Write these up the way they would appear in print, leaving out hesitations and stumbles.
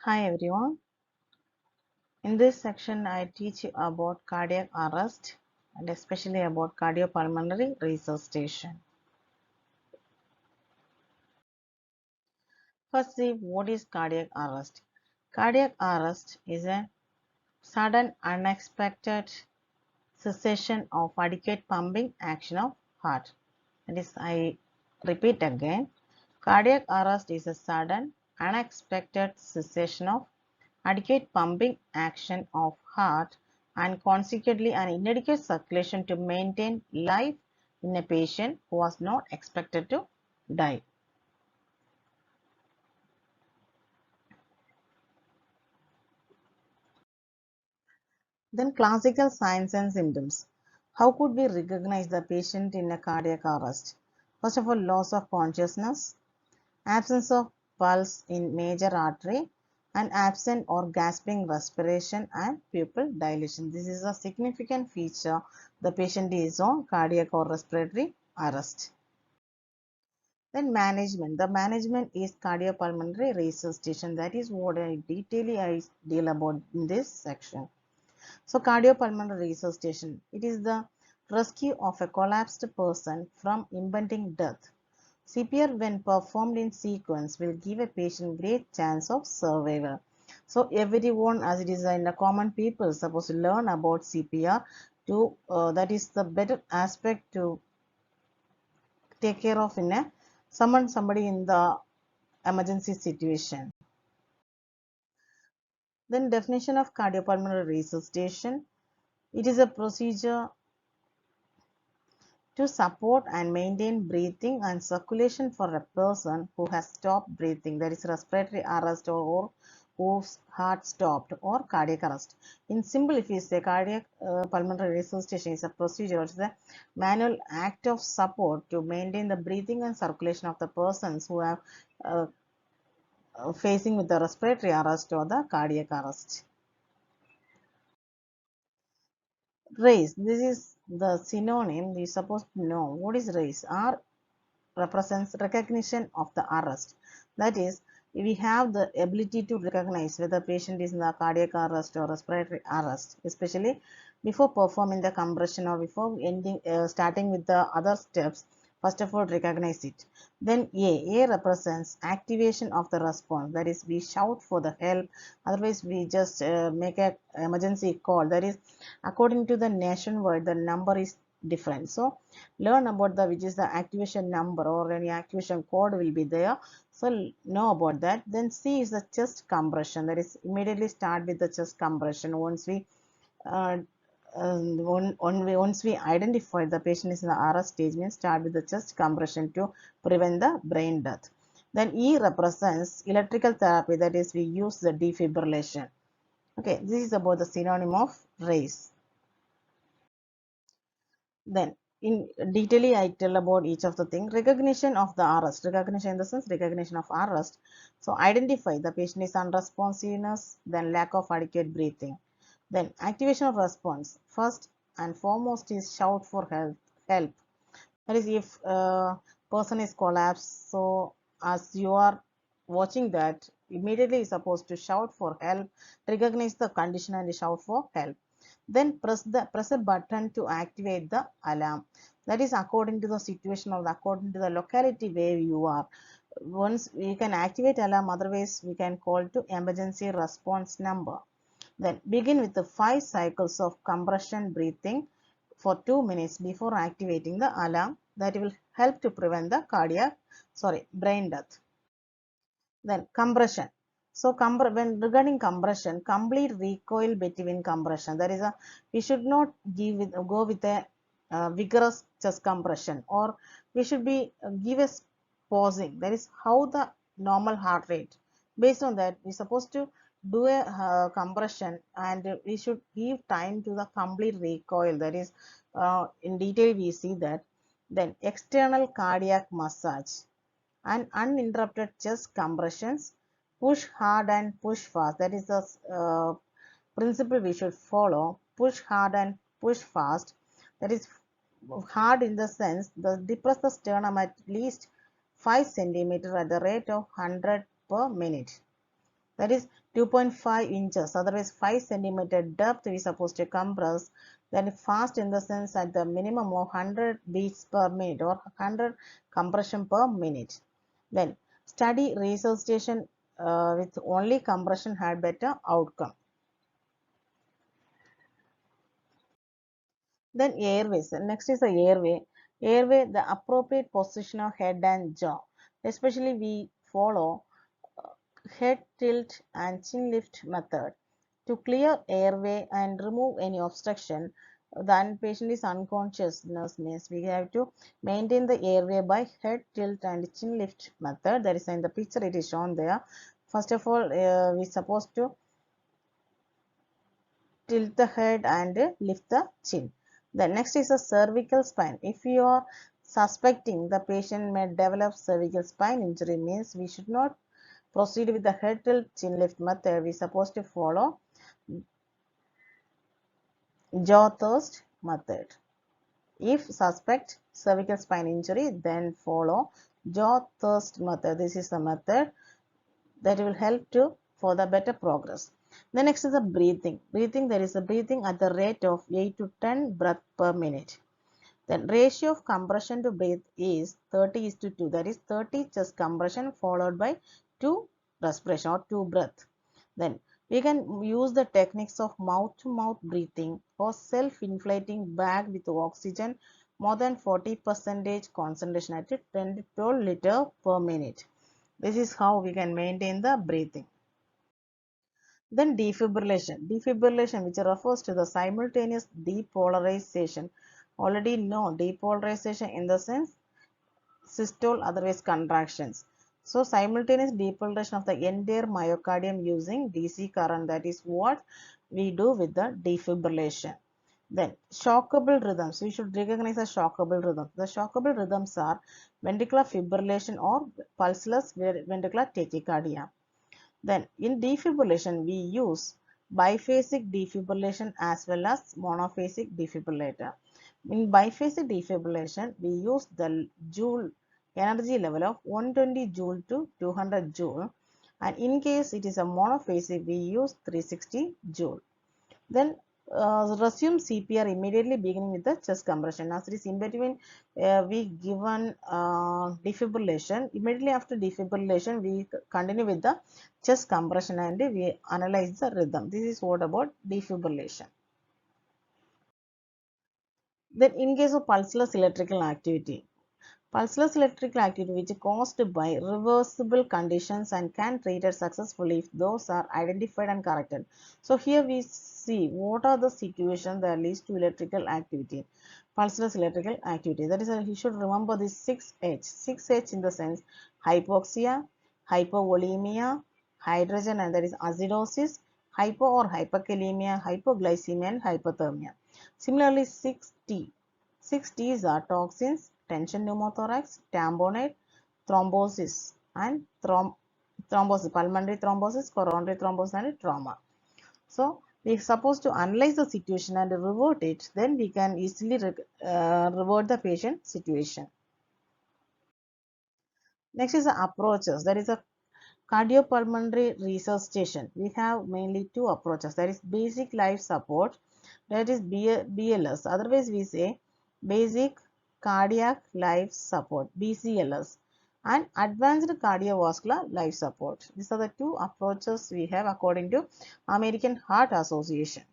Hi everyone. In this section, I teach you about cardiac arrest and especially about cardiopulmonary resuscitation. First, see what is cardiac arrest. Cardiac arrest is a sudden, unexpected cessation of adequate pumping action of heart. That is, I repeat again. Cardiac arrest is a sudden, unexpected cessation of adequate pumping action of heart and consequently an inadequate circulation to maintain life in a patient who was not expected to die. Then classical signs and symptoms. How could we recognize the patient in a cardiac arrest? First of all, loss of consciousness, absence of pulse in major artery, and absent or gasping respiration and pupil dilation. This is a significant feature. The patient is on cardiac or respiratory arrest. Then management. The management is cardiopulmonary resuscitation. That is what I deal about in this section. So cardiopulmonary resuscitation. It is the rescue of a collapsed person from impending death. CPR when performed in sequence will give a patient great chance of survival. So everyone, as it is in the common people, supposed to learn about CPR to that is the better aspect to take care of in a somebody in the emergency situation. Then definition of cardiopulmonary resuscitation. It is a procedure to support and maintain breathing and circulation for a person who has stopped breathing, that is respiratory arrest or whose heart stopped or cardiac arrest. In simple, if you say cardiac pulmonary resuscitation is a procedure, it's a manual act of support to maintain the breathing and circulation of the persons who have uh, facing with the respiratory arrest or the cardiac arrest. Race. This is the synonym. We are supposed to know what is race. R represents recognition of the arrest. That is, we have the ability to recognize whether patient is in the cardiac arrest or respiratory arrest, especially before performing the compression or before starting with the other steps. First of all, recognize it. Then A represents activation of the response. That is, we shout for the help. Otherwise, we just make a emergency call. That is, according to the nationwide, the number is different. So learn about the which is the activation number or any activation code will be there. So know about that. Then C is the chest compression. That is, immediately start with the chest compression. Uh, once we identify the patient is in the RS stage, means start with the chest compression to prevent the brain death. Then E represents electrical therapy. That is, we use the defibrillation. Okay, this is about the synonym of race. Then in detail I tell about each of the thing. Recognition of the arrest. Recognition in the sense recognition of arrest. So identify the patient is unresponsiveness, then lack of adequate breathing. Then activation of response. First and foremost is shout for help. That is, if person is collapsed, so as you are watching that, immediately is supposed to shout for help, recognize the condition and shout for help. Then press a button to activate the alarm. That is according to the situation or according to the locality where you are. Once we can activate alarm, otherwise we can call to emergency response number. Then begin with the 5 cycles of compression breathing for 2 minutes before activating the alarm. That will help to prevent the brain death. Then compression. So when regarding compression, complete recoil between compression. That is we should not go with a vigorous chest compression, or we should be give a pausing. That is how the normal heart rate. Based on that, we are supposed to do a compression, and we should give time to the complete recoil. That is in detail we see that. Then external cardiac massage and uninterrupted chest compressions. Push hard and push fast. That is the principle we should follow. Push hard and push fast. That is hard in the sense that depress the sternum at least 5 centimeters at the rate of 100 per minute. that is 2.5 inches, otherwise 5 centimeter depth we supposed to compress. Then fast in the sense at the minimum of 100 beats per minute or 100 compression per minute. Then study resuscitation with only compression had better outcome. Then airways. Next is the airway. Airway, the appropriate position of head and jaw. Especially we follow head tilt and chin lift method to clear airway and remove any obstruction. The patient is unconsciousness means we have to maintain the airway by head tilt and chin lift method. That is in the picture it is shown there. First of all, we supposed to tilt the head and lift the chin. The next is a cervical spine. If you are suspecting the patient may develop cervical spine injury means we should not proceed with the head tilt chin lift method. We are supposed to follow jaw thrust method. If suspect cervical spine injury, then follow jaw thrust method. This is the method that will help to for the better progress. The next is the breathing. Breathing, there is a breathing at the rate of 8 to 10 breath per minute. Then ratio of compression to breath is 30:2. That is 30 chest compression followed by 2 respiration or 2 breath. Then we can use the techniques of mouth-to-mouth breathing or self-inflating bag with oxygen more than 40% concentration at 10 to 12 liter per minute. This is how we can maintain the breathing. Then defibrillation. Defibrillation, which refers to the simultaneous depolarization. Already know depolarization in the sense systole, otherwise contractions. So simultaneous depolarization of the entire myocardium using DC current. That is what we do with the defibrillation. Then shockable rhythms. We should recognize the shockable rhythms. The shockable rhythms are ventricular fibrillation or pulseless ventricular tachycardia. Then in defibrillation, we use biphasic defibrillation as well as monophasic defibrillator. In biphasic defibrillation, we use the joule energy level of 120 joule to 200 joule. And in case it is a monophasic, we use 360 joule. Then resume CPR immediately beginning with the chest compression. As it is in between, we given defibrillation. Immediately after defibrillation, we continue with the chest compression and we analyze the rhythm. This is what about defibrillation. Then in case of pulseless electrical activity, pulseless electrical activity which is caused by reversible conditions and can treated successfully if those are identified and corrected. So here we see what are the situations that leads to electrical activity. Pulseless electrical activity. That is, you should remember this 6H. 6H in the sense hypoxia, hypovolemia, hydrogen, and that is acidosis, hypo or hyperkalemia, hypoglycemia, and hypothermia. Similarly, 6T. 6T's are toxins, tension pneumothorax, tamponade, thrombosis, and thrombosis, pulmonary thrombosis, coronary thrombosis, and trauma. So we are supposed to analyze the situation and revert it. Then we can easily revert the patient situation. Next is the approaches. That is a cardiopulmonary resuscitation. We have mainly two approaches. That is basic life support. That is BLS. Otherwise, we say basic cardiac life support (BCLS) and advanced cardiovascular life support. These are the two approaches we have according to American Heart Association.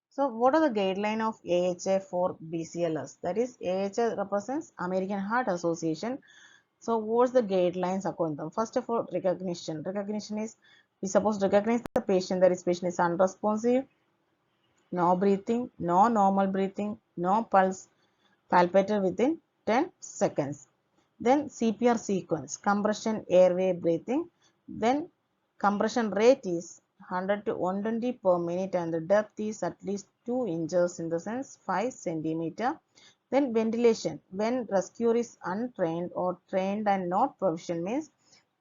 So, what are the guidelines of AHA for BCLS? That is, AHA represents American Heart Association. So, what's the guidelines according to them? First of all, recognition. Recognition is we supposed to recognize the patient, that is patient is unresponsive, no breathing, no normal breathing, no pulse, palpated within 10 seconds. Then CPR sequence, compression, airway, breathing. Then compression rate is 100 to 120 per minute and the depth is at least 2 inches in the sense 5 centimeter. Then ventilation, when rescuer is untrained or trained and not proficient means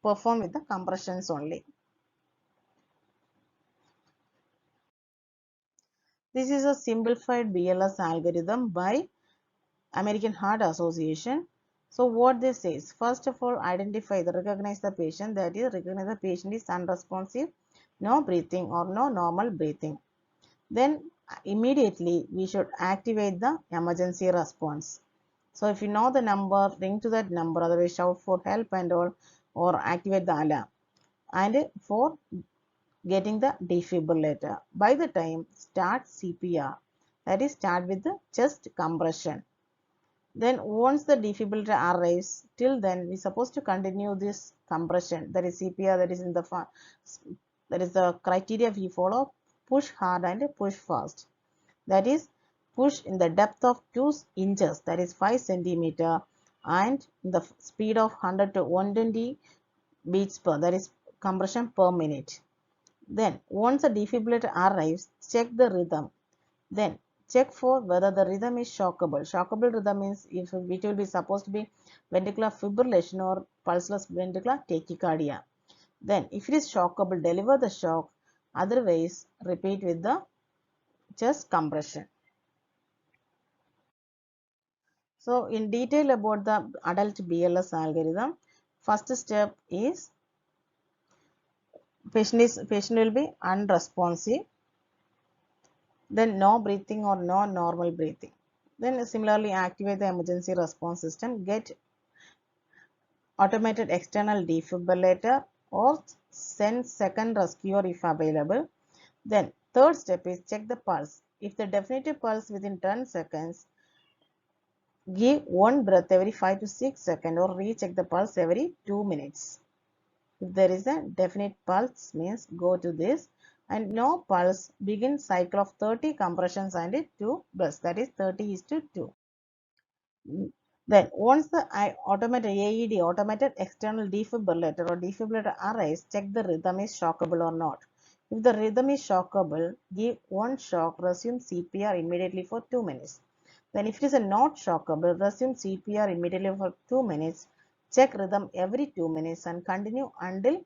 perform with the compressions only. This is a simplified BLS algorithm by American Heart Association. So what this says, first of all, recognize the patient, that is, recognize the patient is unresponsive, no breathing or no normal breathing. Then immediately we should activate the emergency response. So if you know the number, ring to that number, otherwise shout for help and all, or activate the alarm. And for getting the defibrillator, by the time start CPR, that is, start with the chest compression. Then once the defibrillator arrives, till then we supposed to continue this compression, that is CPR, that is that is the criteria we follow: push hard and push fast. That is, push in the depth of 2 inches, that is 5 centimeter, and in the speed of 100 to 120 beats per, that is compression per minute. Then once the defibrillator arrives, check the rhythm. Then check for whether the rhythm is shockable. Shockable rhythm means if it will be supposed to be ventricular fibrillation or pulseless ventricular tachycardia. Then if it is shockable, deliver the shock. Otherwise, repeat with the chest compression. So in detail about the adult BLS algorithm, first step is patient will be unresponsive, then no breathing or no normal breathing. Then similarly activate the emergency response system, get automated external defibrillator or send second rescuer if available. Then third step is check the pulse. If the definitive pulse within 10 seconds, give one breath every 5 to 6 seconds or recheck the pulse every 2 minutes. If there is a definite pulse, means go to this, and no pulse, begin cycle of 30 compressions and 2 breaths, that is 30:2. Then once the automated AED, automated external defibrillator or defibrillator arrives, check the rhythm is shockable or not. If the rhythm is shockable, give one shock, resume CPR immediately for 2 minutes. Then if it is a not shockable, resume CPR immediately for 2 minutes. Check rhythm every 2 minutes and continue until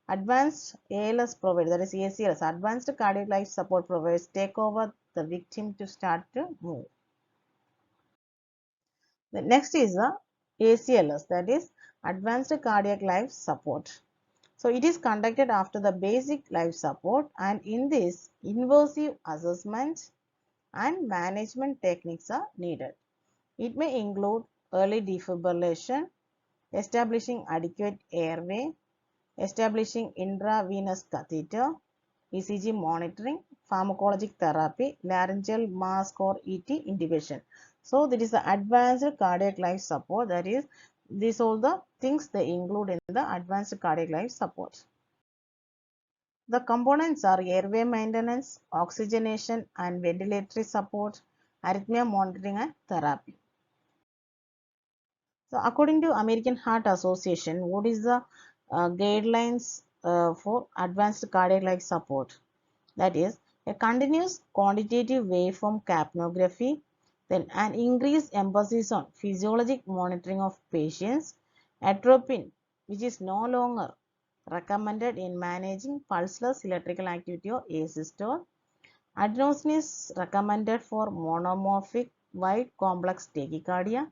advanced ALS provider, that is ACLS, advanced cardiac life support providers, take over the victim to start to move. The next is the ACLS, that is advanced cardiac life support. So it is conducted after the basic life support, and in this invasive assessment and management techniques are needed. It may include early defibrillation, establishing adequate airway, establishing intravenous catheter, ECG monitoring, pharmacologic therapy, laryngeal mask or ET intubation. So that is the advanced cardiac life support, that is, these all the things they include in the advanced cardiac life support. The components are airway maintenance, oxygenation and ventilatory support, arrhythmia monitoring and therapy. So according to American Heart Association, what is the guidelines for advanced cardiac life support? That is a continuous quantitative waveform capnography, then an increased emphasis on physiologic monitoring of patients, atropine, which is no longer recommended in managing pulseless electrical activity or asystole, adenosine is recommended for monomorphic wide complex tachycardia,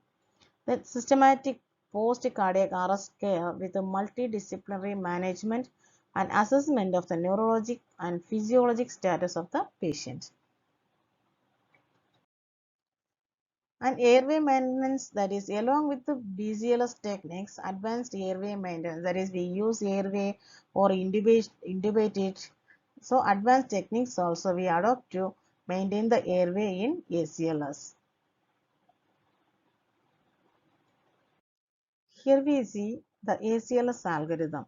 then systematic post-cardiac arrest care with a multidisciplinary management and assessment of the neurologic and physiologic status of the patient. And airway maintenance, that is along with the BCLS techniques, advanced airway maintenance, that is we use airway or intubate it. So advanced techniques also we adopt to maintain the airway in ACLS. Here we see the ACLS algorithm.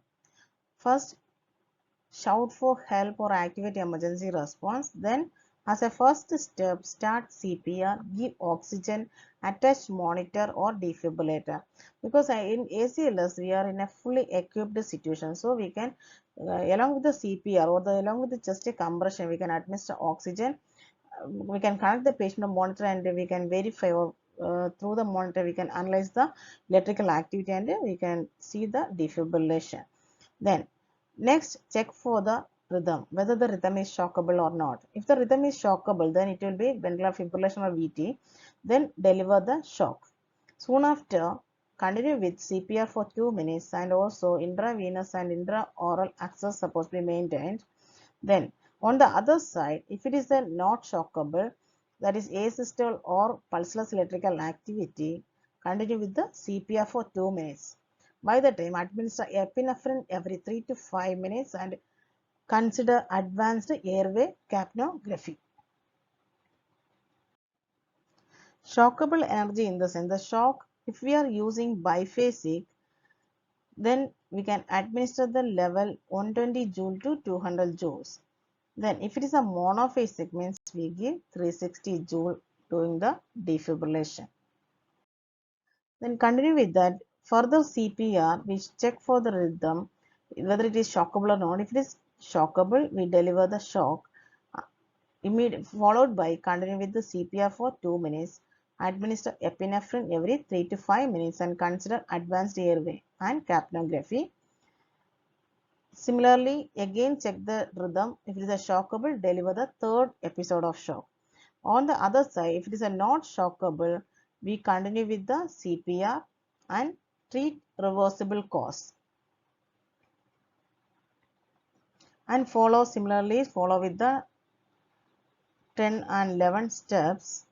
First, shout for help or activate emergency response. Then as a first step, start CPR, give oxygen, attach monitor or defibrillator. Because in ACLS we are in a fully equipped situation, so we can along with the CPR or along with the just a compression, we can administer oxygen. We can connect the patient to monitor and we can verify, or through the monitor we can analyze the electrical activity and we can see the defibrillation. Then next, check for the rhythm, whether the rhythm is shockable or not. If the rhythm is shockable, then it will be ventricular fibrillation or VT. Then deliver the shock. Soon after, continue with CPR for 2 minutes, and also intravenous and intraoral access supposed to be maintained. Then on the other side, if it is a not shockable, that is asystole or pulseless electrical activity, continue with the CPR for 2 minutes. By the time, administer epinephrine every 3 to 5 minutes and consider advanced airway capnography. Shockable energy in the sense, the shock, if we are using biphasic, then we can administer the level 120 joule to 200 joules. Then if it is a monophasic, means we give 360 joule during the defibrillation. Then continue with that. Further CPR, we check for the rhythm, whether it is shockable or not. If it is shockable, we deliver the shock. Immediate, followed by continue with the CPR for 2 minutes. Administer epinephrine every 3 to 5 minutes and consider advanced airway and capnography. Similarly, again check the rhythm. If it is a shockable, deliver the third episode of shock. On the other side, if it is a not shockable, we continue with the CPR and treat reversible cause. And similarly follow with the 10 and 11 steps.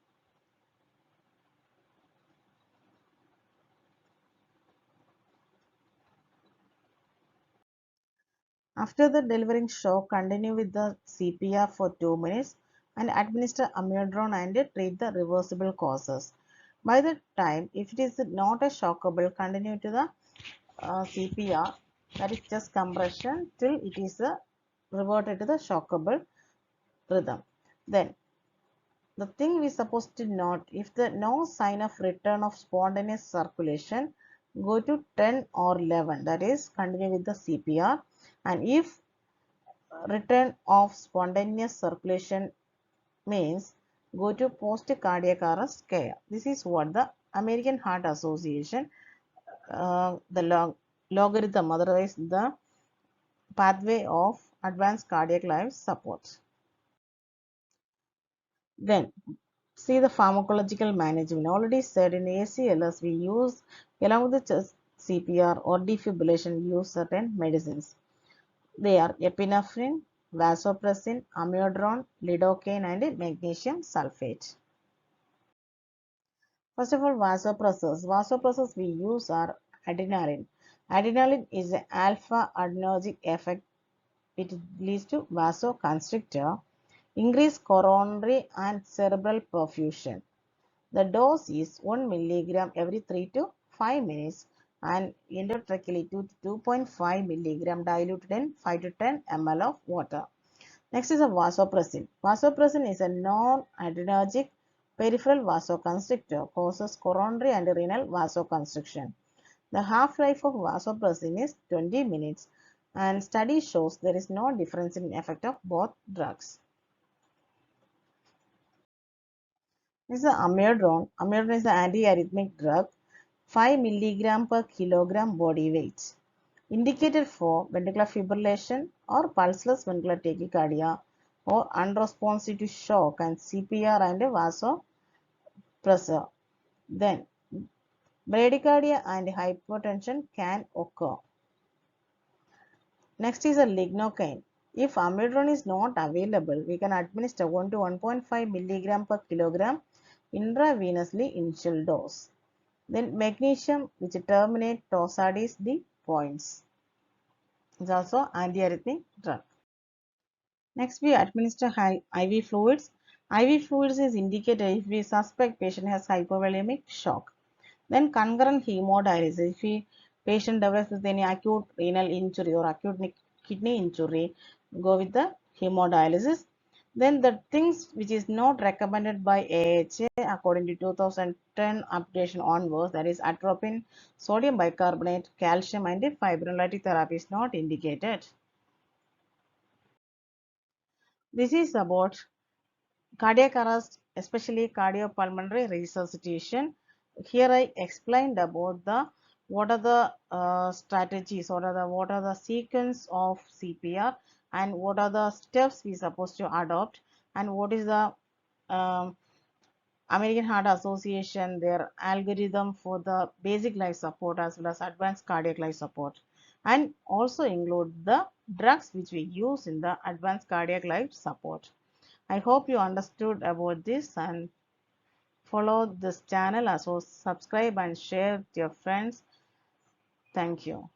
After the delivering shock, continue with the CPR for 2 minutes and administer amiodarone and treat the reversible causes. By the time, if it is not a shockable, continue to the CPR, that is just compression till it is reverted to the shockable rhythm. Then the thing we supposed to note, if the no sign of return of spontaneous circulation, go to 10 or 11, that is continue with the CPR. And if return of spontaneous circulation means, go to post cardiac arrest care. This is what the American Heart Association, the logarithm, otherwise the pathway of advanced cardiac life support. Then see the pharmacological management. Already said in ACLS, we use along with the CPR or defibrillation, we use certain medicines. They are epinephrine, vasopressin, amiodarone, lidocaine, and magnesium sulfate. First of all, vasopressors. Vasopressors we use are adrenaline. Adrenaline is an alpha adrenergic effect. It leads to vasoconstrictor, increased coronary and cerebral perfusion. The dose is 1 milligram every 3 to 5 minutes and endotracheally 2 to 2.5 milligram diluted in 5 to 10 ml of water. Next is a vasopressin. Vasopressin is a non-adrenergic peripheral vasoconstrictor, causes coronary and renal vasoconstriction. The half-life of vasopressin is 20 minutes and study shows there is no difference in effect of both drugs. This is the amiodarone. Amiodarone is the antiarrhythmic drug, 5 milligram per kilogram body weight. Indicated for ventricular fibrillation or pulseless ventricular tachycardia or unresponsive to shock and CPR and vasopressor. Then bradycardia and hypertension can occur. Next is a lignocaine. If amiodarone is not available, we can administer 1 to 1.5 milligram per kilogram intravenously initial dose. Then magnesium, which terminate Tosades the points, is also antiarrhythmic drug. Next, we administer IV fluids. IV fluids is indicated if we suspect patient has hypovolemic shock. Then concurrent hemodialysis. If we patient develops with any acute renal injury or acute kidney injury, go with the hemodialysis. Then the things which is not recommended by AHA according to 2010 updation onwards, that is atropine, sodium bicarbonate, calcium, and fibrinolytic therapy is not indicated. This is about cardiac arrest, especially cardiopulmonary resuscitation. Here I explained about the what are the strategies, what are the sequence of CPR, and what are the steps we supposed to adopt, and what is the um, American Heart Association, their algorithm for the basic life support as well as advanced cardiac life support, and also include the drugs which we use in the advanced cardiac life support. I hope you understood about this and follow this channel, also subscribe and share with your friends. Thank you.